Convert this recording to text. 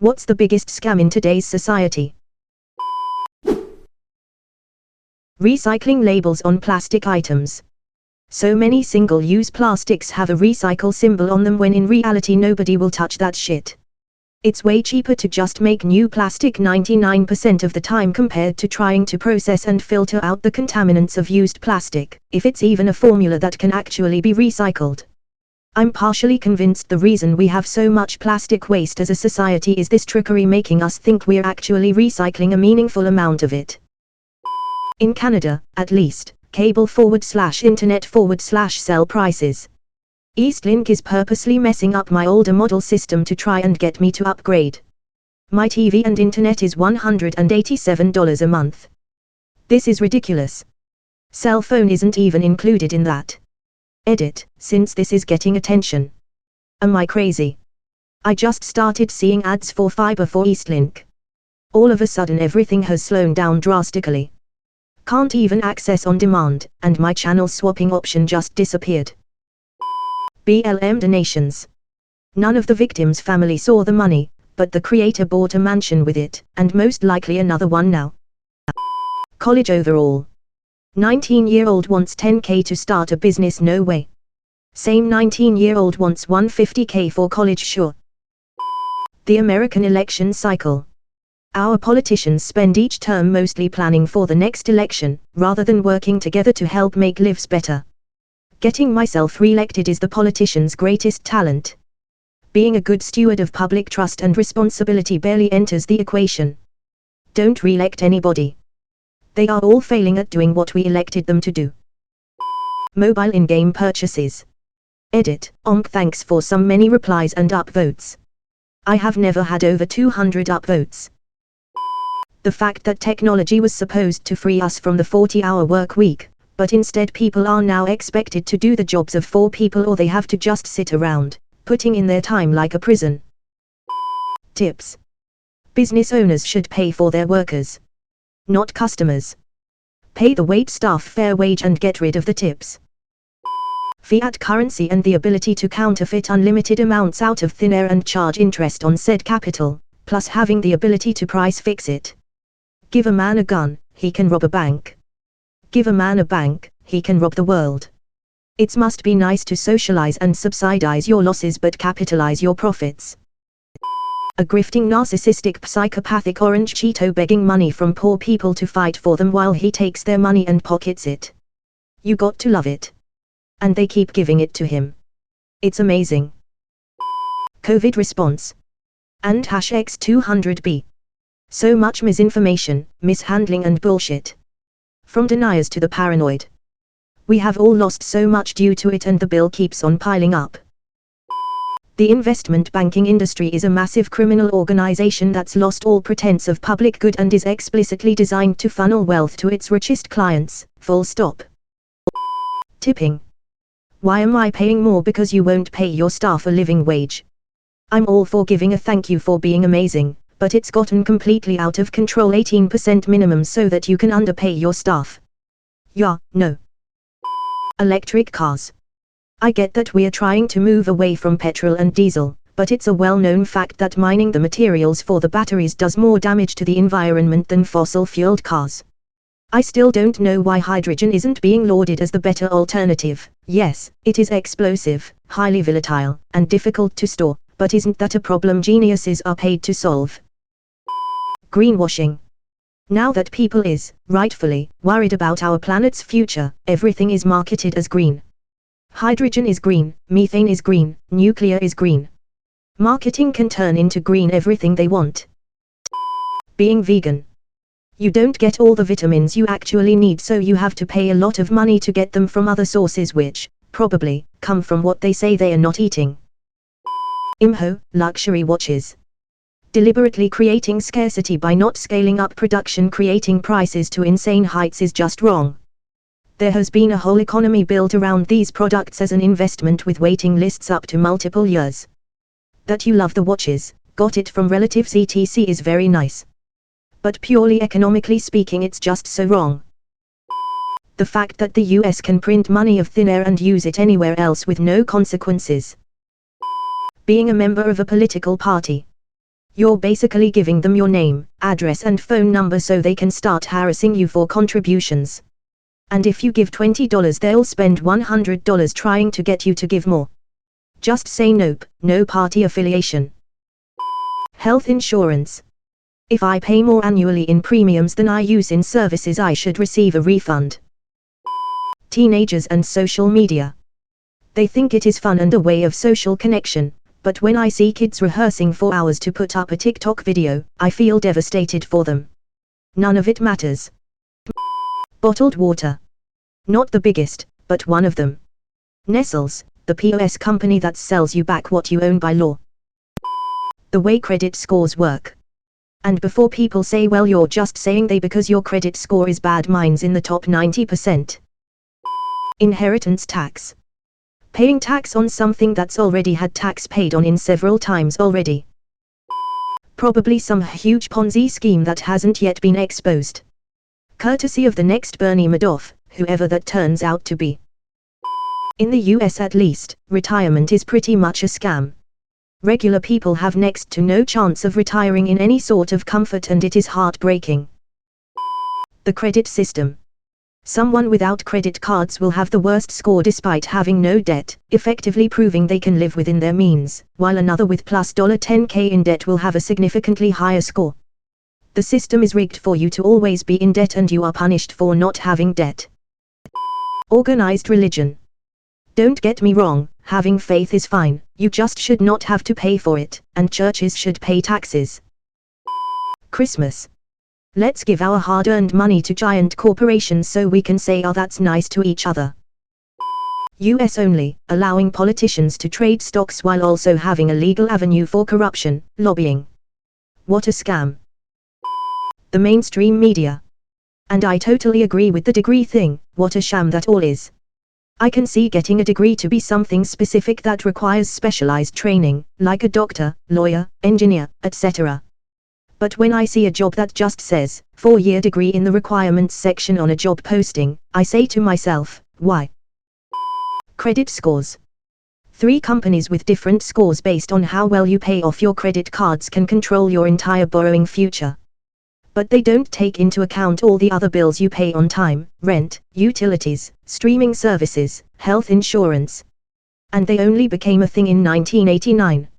What's the biggest scam in today's society? Recycling labels on plastic items. So many single-use plastics have a recycle symbol on them when in reality nobody will touch that shit. It's way cheaper to just make new plastic 99% of the time compared to trying to process and filter out the contaminants of used plastic, if it's even a formula that can actually be recycled. I'm partially convinced the reason we have so much plastic waste as a society is this trickery making us think we're actually recycling a meaningful amount of it. In Canada, at least, cable/internet/cell prices. Eastlink is purposely messing up my older model system to try and get me to upgrade. My TV and internet is $187 a month. This is ridiculous. Cell phone isn't even included in that. Edit, since this is getting attention. Am I crazy? I just started seeing ads for fiber for Eastlink. All of a sudden everything has slowed down drastically. Can't even access on demand, and my channel swapping option just disappeared. BLM donations. None of the victims' family saw the money, but the creator bought a mansion with it, and most likely another one now. College overall. 19-year-old wants $10K to start a business, no way. Same 19-year-old wants $150K for college, sure. The American election cycle. Our politicians spend each term mostly planning for the next election, rather than working together to help make lives better. Getting myself re-elected is the politician's greatest talent. Being a good steward of public trust and responsibility barely enters the equation. Don't re-elect anybody. They are all failing at doing what we elected them to do. Mobile in-game purchases. Edit, thanks for some many replies and upvotes. I have never had over 200 upvotes. The fact that technology was supposed to free us from the 40-hour work week, but instead people are now expected to do the jobs of 4 people, or they have to just sit around, putting in their time like a prison. Tips. Business owners should pay for their workers, not customers. Pay the wait staff fair wage and get rid of the tips. Fiat currency and the ability to counterfeit unlimited amounts out of thin air and charge interest on said capital, plus having the ability to price fix it. Give a man a gun, he can rob a bank. Give a man a bank, he can rob the world. It must be nice to socialize and subsidize your losses but capitalize your profits. A grifting narcissistic psychopathic orange Cheeto begging money from poor people to fight for them while he takes their money and pockets it. You got to love it. And they keep giving it to him. It's amazing. COVID response. And #X200B. So much misinformation, mishandling and bullshit. From deniers to the paranoid. We have all lost so much due to it, and the bill keeps on piling up. The investment banking industry is a massive criminal organization that's lost all pretense of public good and is explicitly designed to funnel wealth to its richest clients, full stop. Tipping. Why am I paying more because you won't pay your staff a living wage? I'm all for giving a thank you for being amazing, but it's gotten completely out of control. 18% minimum so that you can underpay your staff. Yeah, no. Electric cars. I get that we're trying to move away from petrol and diesel, but it's a well-known fact that mining the materials for the batteries does more damage to the environment than fossil-fueled cars. I still don't know why hydrogen isn't being lauded as the better alternative. Yes, it is explosive, highly volatile, and difficult to store, but isn't that a problem geniuses are paid to solve? Greenwashing. Now that people is, rightfully, worried about our planet's future, everything is marketed as green. Hydrogen is green, methane is green, nuclear is green. Marketing can turn into green everything they want. Being vegan. You don't get all the vitamins you actually need, so you have to pay a lot of money to get them from other sources which, probably, come from what they say they are not eating. IMHO, luxury watches. Deliberately creating scarcity by not scaling up production, creating prices to insane heights is just wrong. There has been a whole economy built around these products as an investment with waiting lists up to multiple years. That you love the watches, got it from relatives etc. is very nice. But purely economically speaking, it's just so wrong. The fact that the US can print money of thin air and use it anywhere else with no consequences. Being a member of a political party. You're basically giving them your name, address and phone number so they can start harassing you for contributions. And if you give $20, they'll spend $100 trying to get you to give more. Just say nope, no party affiliation. Health insurance. If I pay more annually in premiums than I use in services, I should receive a refund. Teenagers and social media. They think it is fun and a way of social connection, but when I see kids rehearsing for hours to put up a TikTok video, I feel devastated for them. None of it matters. Bottled water. Not the biggest, but one of them. Nestle's, the POS company that sells you back what you own by law. The way credit scores work. And before people say, well, you're just saying they because your credit score is bad, mine's in the top 90%. Inheritance tax. Paying tax on something that's already had tax paid on in several times already. Probably some huge Ponzi scheme that hasn't yet been exposed. Courtesy of the next Bernie Madoff, whoever that turns out to be. In the US at least, retirement is pretty much a scam. Regular people have next to no chance of retiring in any sort of comfort, and it is heartbreaking. The credit system. Someone without credit cards will have the worst score despite having no debt, effectively proving they can live within their means, while another with plus $10K in debt will have a significantly higher score. The system is rigged for you to always be in debt, and you are punished for not having debt. Organized religion. Don't get me wrong, having faith is fine, you just should not have to pay for it, and churches should pay taxes. Christmas. Let's give our hard-earned money to giant corporations so we can say, oh, that's nice to each other. US only, allowing politicians to trade stocks while also having a legal avenue for corruption, lobbying. What a scam. The mainstream media. And I totally agree with the degree thing, what a sham that all is. I can see getting a degree to be something specific that requires specialized training, like a doctor, lawyer, engineer, etc. But when I see a job that just says, 4-year degree in the requirements section on a job posting, I say to myself, why? Credit scores. 3 companies with different scores based on how well you pay off your credit cards can control your entire borrowing future. But they don't take into account all the other bills you pay on time, rent, utilities, streaming services, health insurance. And they only became a thing in 1989.